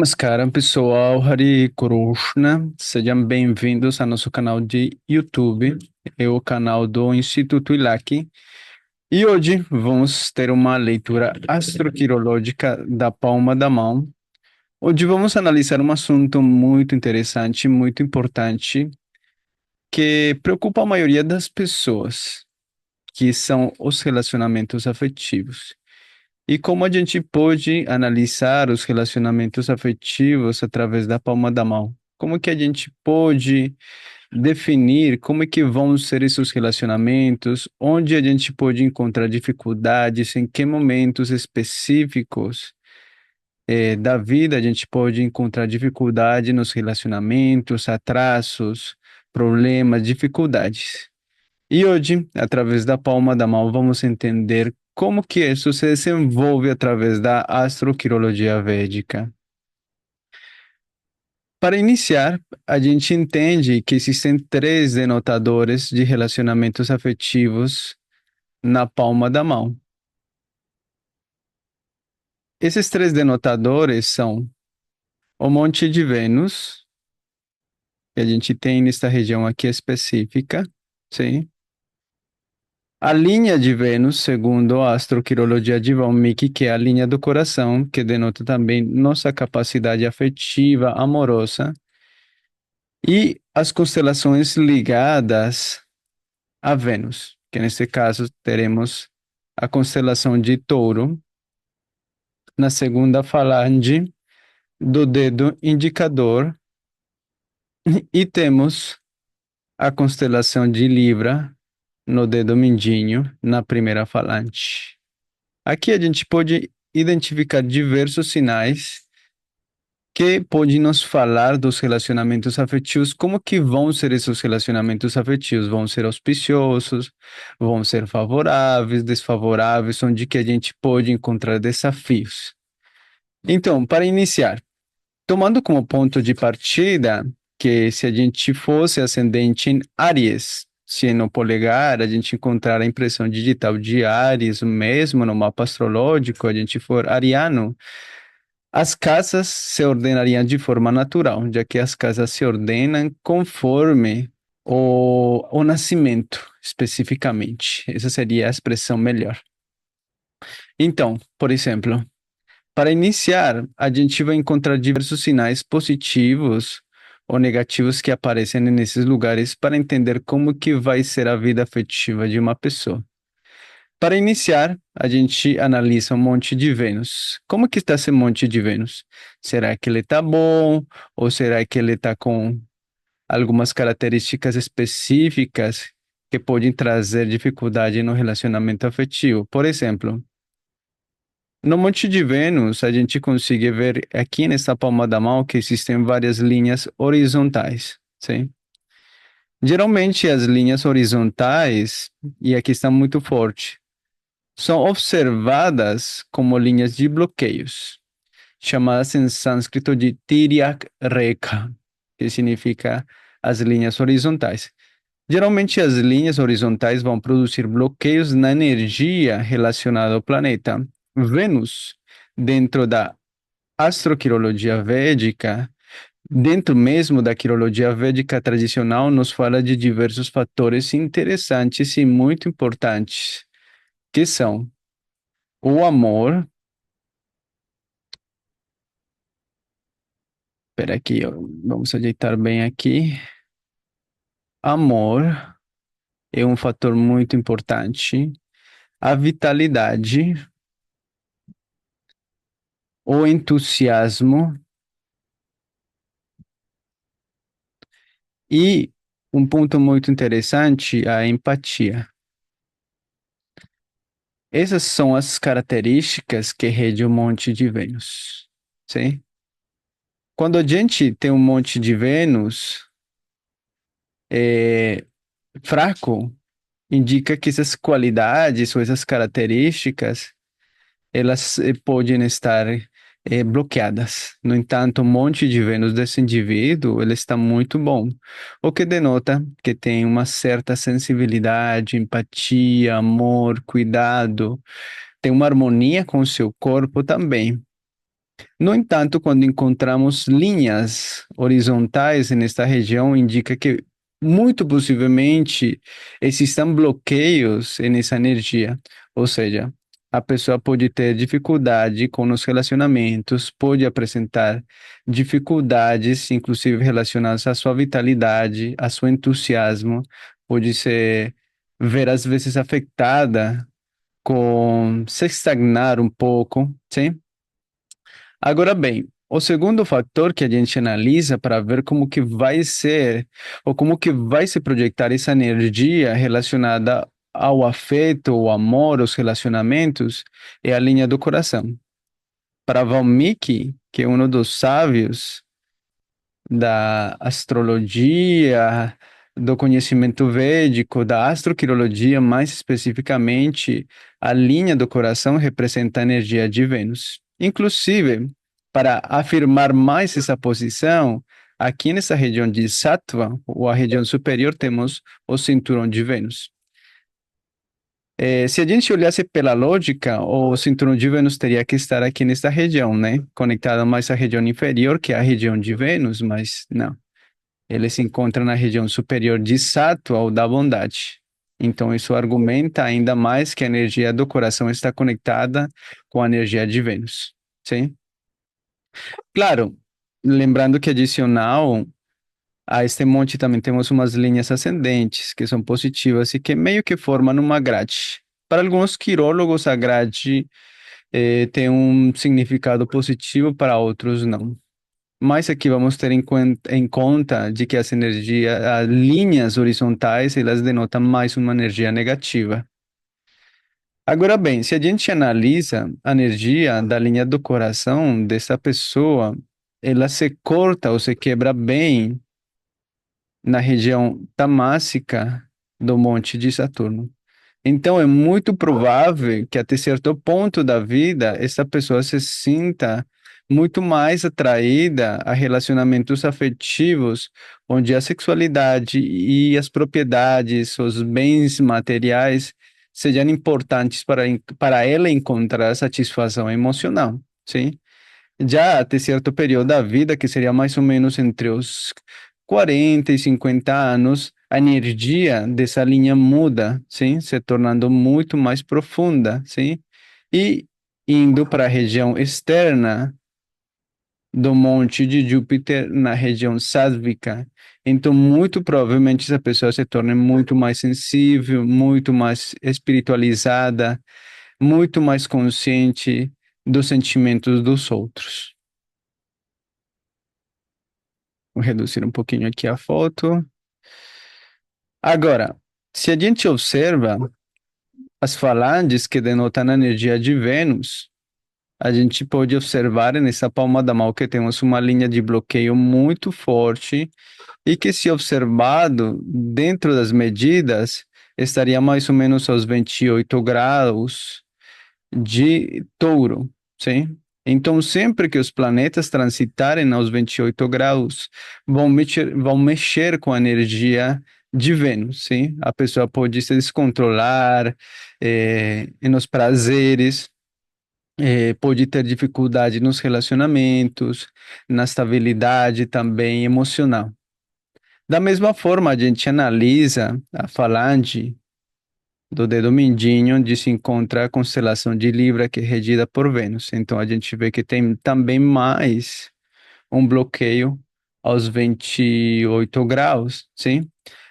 Namaskaram, pessoal. Hare Krishna. Sejam bem-vindos ao nosso canal de YouTube, é o canal do Instituto ILAC. E hoje vamos ter uma leitura astroquirológica da palma da mão, onde vamos analisar um assunto muito interessante, muito importante, que preocupa a maioria das pessoas, que são os relacionamentos afetivos. E como a gente pode analisar os relacionamentos afetivos através da palma da mão? Como que a gente pode definir como é que vão ser esses relacionamentos? Onde a gente pode encontrar dificuldades? Em que momentos específicos da vida a gente pode encontrar dificuldade nos relacionamentos, atrasos, problemas, dificuldades? E hoje, através da palma da mão, vamos entender como que isso se desenvolve através da astroquirologia védica. Para iniciar, a gente entende que existem três denotadores de relacionamentos afetivos na palma da mão. Esses três denotadores são o Monte de Vênus, que a gente tem nesta região aqui específica, sim? A linha de Vênus, segundo a astroquirologia de Valmiki, que é a linha do coração, que denota também nossa capacidade afetiva, amorosa, e as constelações ligadas a Vênus, que nesse caso teremos a constelação de Touro, na segunda falange do dedo indicador, e temos a constelação de Libra no dedo mindinho, na primeira falange. Aqui a gente pode identificar diversos sinais que podem nos falar dos relacionamentos afetivos, como que vão ser esses relacionamentos afetivos? Vão ser auspiciosos, vão ser favoráveis, desfavoráveis, onde que a gente pode encontrar desafios. Então, para iniciar, tomando como ponto de partida que se a gente fosse ascendente em Áries, se no polegar a gente encontrar a impressão digital de Áries, mesmo no mapa astrológico, a gente for ariano, as casas se ordenariam de forma natural, já que as casas se ordenam conforme o nascimento, especificamente. Essa seria a expressão melhor. Então, por exemplo, para iniciar, a gente vai encontrar diversos sinais positivos ou negativos que aparecem nesses lugares para entender como que vai ser a vida afetiva de uma pessoa. Para iniciar, a gente analisa um monte de Vênus. Como que está esse monte de Vênus? Será que ele está bom? Ou será que ele está com algumas características específicas que podem trazer dificuldade no relacionamento afetivo? Por exemplo, no monte de Vênus, a gente consegue ver aqui nessa palma da mão que existem várias linhas horizontais, sim? Geralmente as linhas horizontais, e aqui está muito forte, são observadas como linhas de bloqueios, chamadas em sânscrito de Tiryak Rekha, que significa as linhas horizontais. Geralmente as linhas horizontais vão produzir bloqueios na energia relacionada ao planeta Vênus, dentro da astroquirologia védica, dentro mesmo da quirologia védica tradicional, nos fala de diversos fatores interessantes e muito importantes, que são o amor. Espera aqui, ó, vamos ajeitar bem aqui. Amor é um fator muito importante. A vitalidade, o entusiasmo e um ponto muito interessante, a empatia. Essas são as características que rege o monte de Vênus. Sim? Quando a gente tem um monte de Vênus fraco, indica que essas qualidades ou essas características elas podem estar bloqueadas. No entanto, o monte de Vênus desse indivíduo, ele está muito bom, o que denota que tem uma certa sensibilidade, empatia, amor, cuidado, tem uma harmonia com o seu corpo também. No entanto, quando encontramos linhas horizontais nesta região, indica que muito possivelmente existam bloqueios nessa energia. Ou seja, a pessoa pode ter dificuldade com os relacionamentos, pode apresentar dificuldades, inclusive relacionadas à sua vitalidade, a seu entusiasmo, pode ser ver às vezes afetada com se estagnar um pouco, sim? Agora bem, o segundo fator que a gente analisa para ver como que vai ser ou como que vai se projetar essa energia relacionada ao afeto, ao amor, aos relacionamentos, é a linha do coração. Para Valmiki, que é um dos sábios da astrologia, do conhecimento védico, da astroquirologia, mais especificamente, a linha do coração representa a energia de Vênus. Inclusive, para afirmar mais essa posição, aqui nessa região de Sattva, ou a região superior, temos o cinturão de Vênus. Se a gente olhasse pela lógica, o cinturão de Vênus teria que estar aqui nesta região, né? Conectado mais à região inferior, que é a região de Vênus, mas não. Ele se encontra na região superior de Sattva ou da bondade. Então, isso argumenta ainda mais que a energia do coração está conectada com a energia de Vênus. Sim? Claro, lembrando que adicional a este monte também temos umas linhas ascendentes que são positivas e que meio que formam uma grade. Para alguns quirólogos, a grade tem um significado positivo, para outros não. Mas aqui vamos ter em conta de que as energias, as linhas horizontais, elas denotam mais uma energia negativa. Agora bem, se a gente analisa a energia da linha do coração dessa pessoa, ela se corta ou se quebra bem na região tamássica do Monte de Saturno. Então, é muito provável que até certo ponto da vida, essa pessoa se sinta muito mais atraída a relacionamentos afetivos, onde a sexualidade e as propriedades, os bens materiais, sejam importantes para ela encontrar satisfação emocional, sim? Já até certo período da vida, que seria mais ou menos entre os 40 e 50 anos, a energia dessa linha muda, sim, se tornando muito mais profunda, sim, e indo para a região externa do Monte de Júpiter, na região sádvica. Então, muito provavelmente essa pessoa se torna muito mais sensível, muito mais espiritualizada, muito mais consciente dos sentimentos dos outros. Vou reduzir um pouquinho aqui a foto. Agora, se a gente observa as falanges que denotam a energia de Vênus, a gente pode observar nessa palma da mão que temos uma linha de bloqueio muito forte e que, se observado dentro das medidas, estaria mais ou menos aos 28 graus de touro, sim? Então, sempre que os planetas transitarem aos 28 graus, vão mexer com a energia de Vênus, sim? A pessoa pode se descontrolar nos prazeres, pode ter dificuldade nos relacionamentos, na estabilidade também emocional. Da mesma forma, a gente analisa a falange do dedo mindinho, onde se encontra a constelação de Libra, que é regida por Vênus. Então a gente vê que tem também mais um bloqueio aos 28 graus, sim?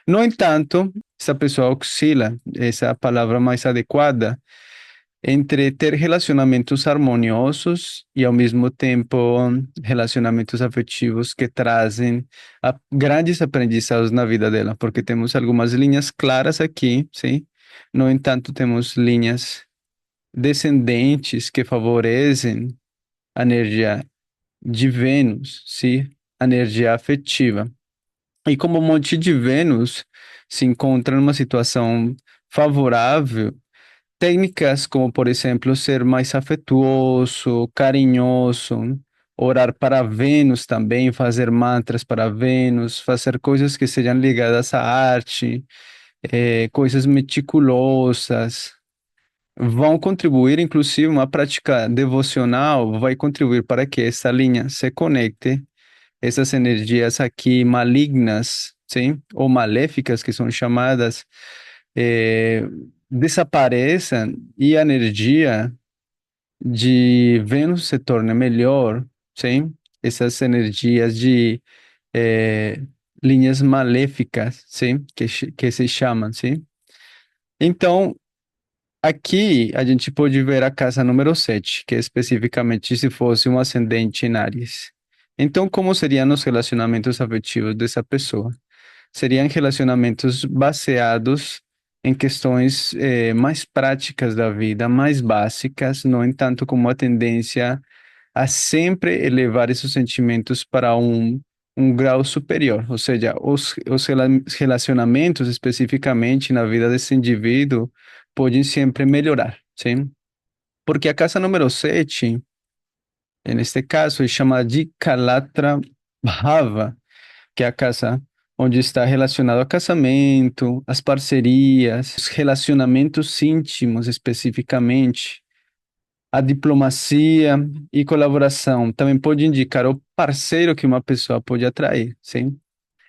No entanto, essa pessoa oscila, essa é a palavra mais adequada, entre ter relacionamentos harmoniosos e, ao mesmo tempo, relacionamentos afetivos que trazem grandes aprendizados na vida dela, porque temos algumas linhas claras aqui, sim? No entanto, temos linhas descendentes que favorecem a energia de Vênus, sim? A energia afetiva. E como o monte de Vênus se encontra numa situação favorável, técnicas como, por exemplo, ser mais afetuoso, carinhoso, orar para Vênus também, fazer mantras para Vênus, fazer coisas que sejam ligadas à arte, coisas meticulosas, vão contribuir, inclusive uma prática devocional vai contribuir para que essa linha se conecte, essas energias aqui malignas, sim, ou maléficas que são chamadas, eh, desapareçam e a energia de Vênus se torne melhor, sim, essas energias de eh, linhas maléficas, sim, que se chamam, sim. Então, aqui a gente pode ver a casa número 7, que é especificamente se fosse um ascendente em Áries. Então, como seriam os relacionamentos afetivos dessa pessoa? Seriam relacionamentos baseados em questões mais práticas da vida, mais básicas, no entanto, com uma tendência a sempre elevar esses sentimentos para um grau superior. Ou seja, relacionamentos especificamente na vida desse indivíduo podem sempre melhorar, sim? Porque a casa número 7, neste caso, é chamada de Kalatra Bhava, que é a casa onde está relacionado ao casamento, as parcerias, os relacionamentos íntimos especificamente, a diplomacia e colaboração. Também pode indicar o parceiro que uma pessoa pode atrair, sim?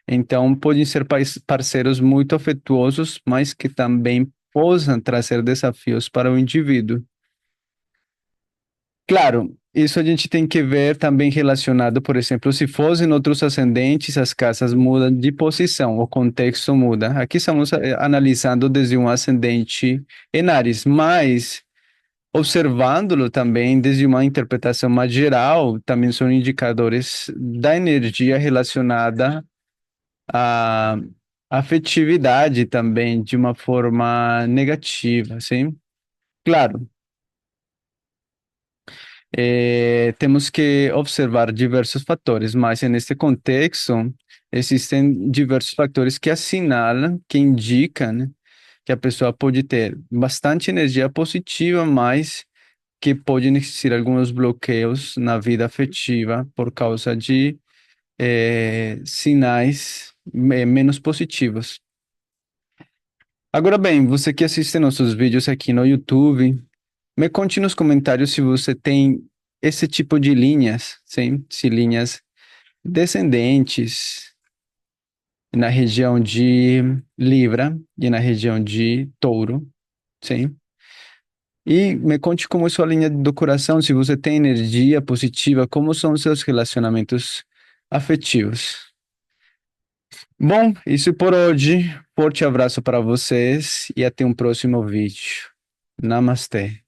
Então, podem ser parceiros muito afetuosos, mas que também possam trazer desafios para o indivíduo. Claro, isso a gente tem que ver também relacionado, por exemplo, se fossem outros ascendentes, as casas mudam de posição, o contexto muda. Aqui estamos analisando desde um ascendente em Áries, mas observando-lo também desde uma interpretação mais geral, também são indicadores da energia relacionada à afetividade também de uma forma negativa, sim? Claro, temos que observar diversos fatores, mas nesse contexto existem diversos fatores que assinalam, que indicam, né, que a pessoa pode ter bastante energia positiva, mas que podem existir alguns bloqueios na vida afetiva por causa de sinais menos positivos. Agora bem, você que assiste nossos vídeos aqui no YouTube, me conte nos comentários se você tem esse tipo de linhas, sim? Se linhas descendentes na região de Libra e na região de Touro, sim? E me conte como é sua linha do coração, se você tem energia positiva, como são os seus relacionamentos afetivos. Bom, isso por hoje. Forte abraço para vocês e até um próximo vídeo. Namastê.